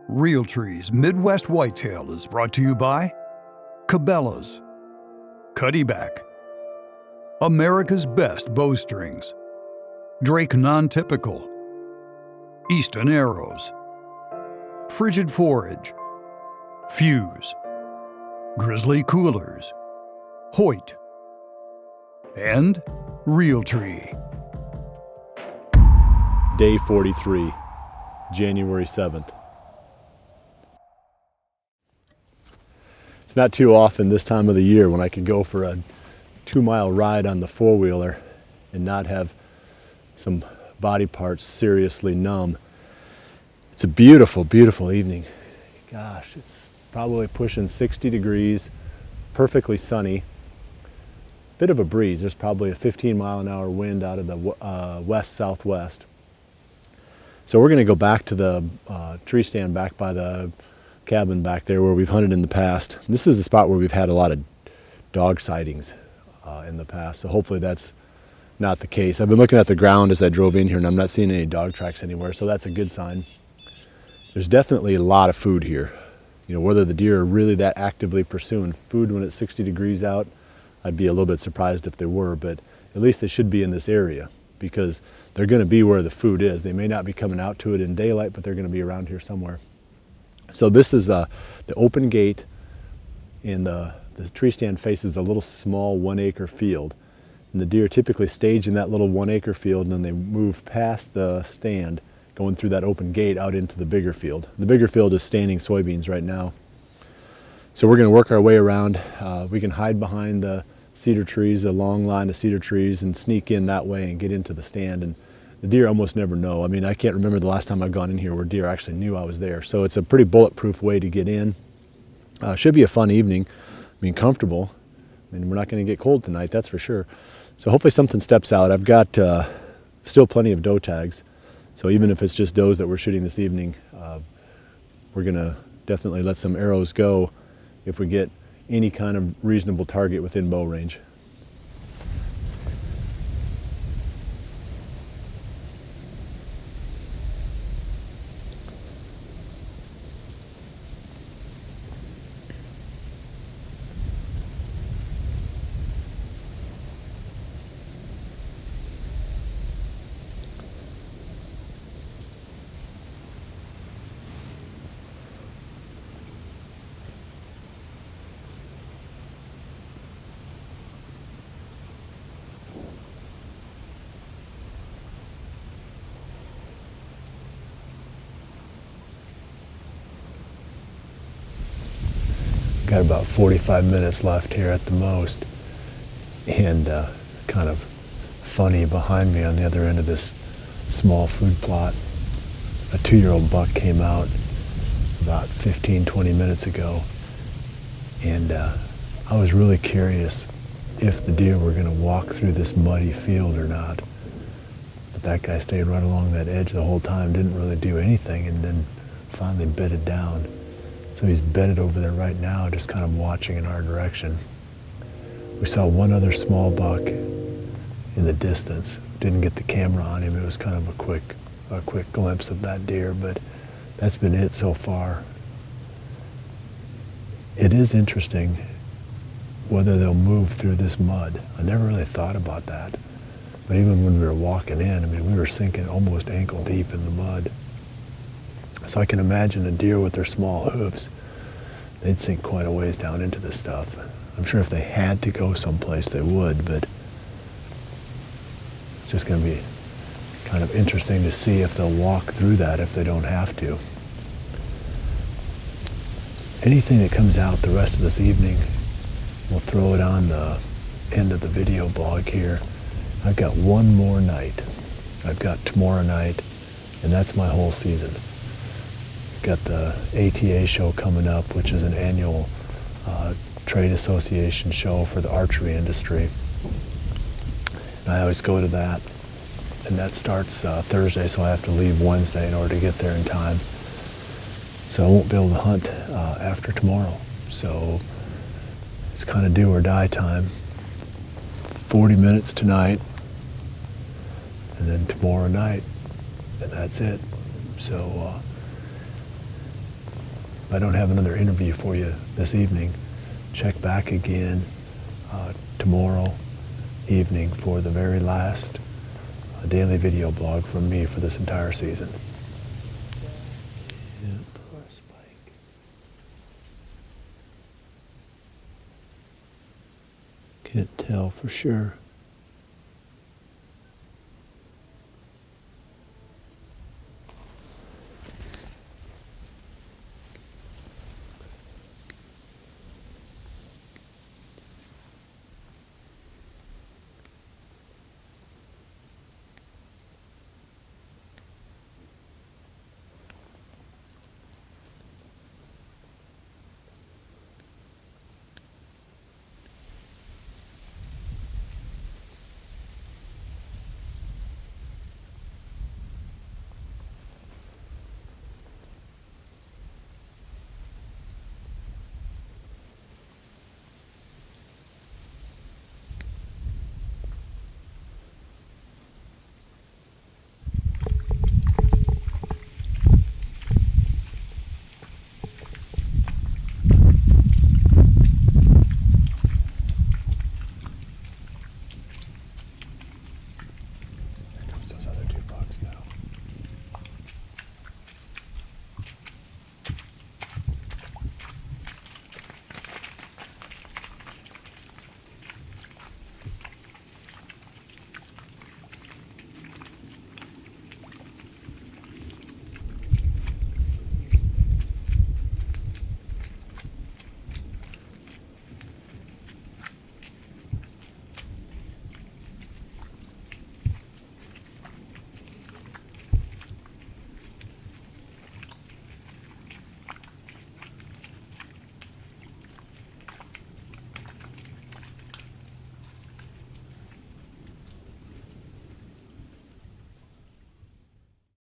Realtree's Midwest Whitetail is brought to you by Cabela's, Cuddyback, America's Best Bowstrings, Drake Non-Typical, Easton Arrows, Frigid Forage, Fuse, Grizzly Coolers, Hoyt, and Realtree. Day 43, January 7th. It's not too often this time of the year when I could go for a 2-mile ride on the four-wheeler and not have some body parts seriously numb. It's a beautiful, beautiful evening. Gosh, it's probably pushing 60 degrees, perfectly sunny. Bit of a breeze. There's probably a 15-mile-an-hour wind out of the west-southwest. So we're going to go back to the tree stand back by the cabin back there where we've hunted in the past. This is the spot where we've had a lot of dog sightings in the past, so hopefully that's not the case. I've been looking at the ground as I drove in here and I'm not seeing any dog tracks anywhere, so that's a good sign. There's definitely a lot of food here. You know, whether the deer are really that actively pursuing food when it's 60 degrees out, I'd be a little bit surprised if they were, but at least they should be in this area because they're going to be where the food is. They may not be coming out to it in daylight, but they're going to be around here somewhere. So this is the open gate, and the tree stand faces a little small 1-acre field. And the deer typically stage in that little 1-acre field, and then they move past the stand, going through that open gate out into the bigger field. The bigger field is standing soybeans right now. So we're going to work our way around. We can hide behind the cedar trees, a long line of cedar trees, and sneak in that way and get into the stand. And the deer almost never know. I mean, I can't remember the last time I've gone in here where deer actually knew I was there. So it's a pretty bulletproof way to get in. Should be a fun evening. I mean, comfortable. I mean, we're not going to get cold tonight, that's for sure. So hopefully something steps out. I've got still plenty of doe tags. So even if it's just does that we're shooting this evening, we're going to definitely let some arrows go if we get any kind of reasonable target within bow range. Got about 45 minutes left here at the most, and kind of funny behind me on the other end of this small food plot, a 2-year-old buck came out about 15-20 minutes ago, and I was really curious if the deer were going to walk through this muddy field or not. But that guy stayed right along that edge the whole time, didn't really do anything, and then finally bedded down. So he's bedded over there right now, just kind of watching in our direction. We saw one other small buck in the distance. Didn't get the camera on him. It was kind of a quick glimpse of that deer, but that's been it so far. It is interesting whether they'll move through this mud. I never really thought about that. But even when we were walking in, I mean, we were sinking almost ankle deep in the mud. So I can imagine a deer with their small hooves, they'd sink quite a ways down into this stuff. I'm sure if they had to go someplace they would, but it's just going to be kind of interesting to see if they'll walk through that if they don't have to. Anything that comes out the rest of this evening, we'll throw it on the end of the video blog here. I've got one more night. I've got tomorrow night, and that's my whole season. Got the ATA show coming up, which is an annual trade association show for the archery industry. And I always go to that, and that starts Thursday, so I have to leave Wednesday in order to get there in time. So I won't be able to hunt after tomorrow. So it's kind of do or die time. 40 minutes tonight, and then tomorrow night, and that's it. So if I don't have another interview for you this evening, check back again tomorrow evening for the very last daily video blog from me for this entire season. Yep. Can't tell for sure.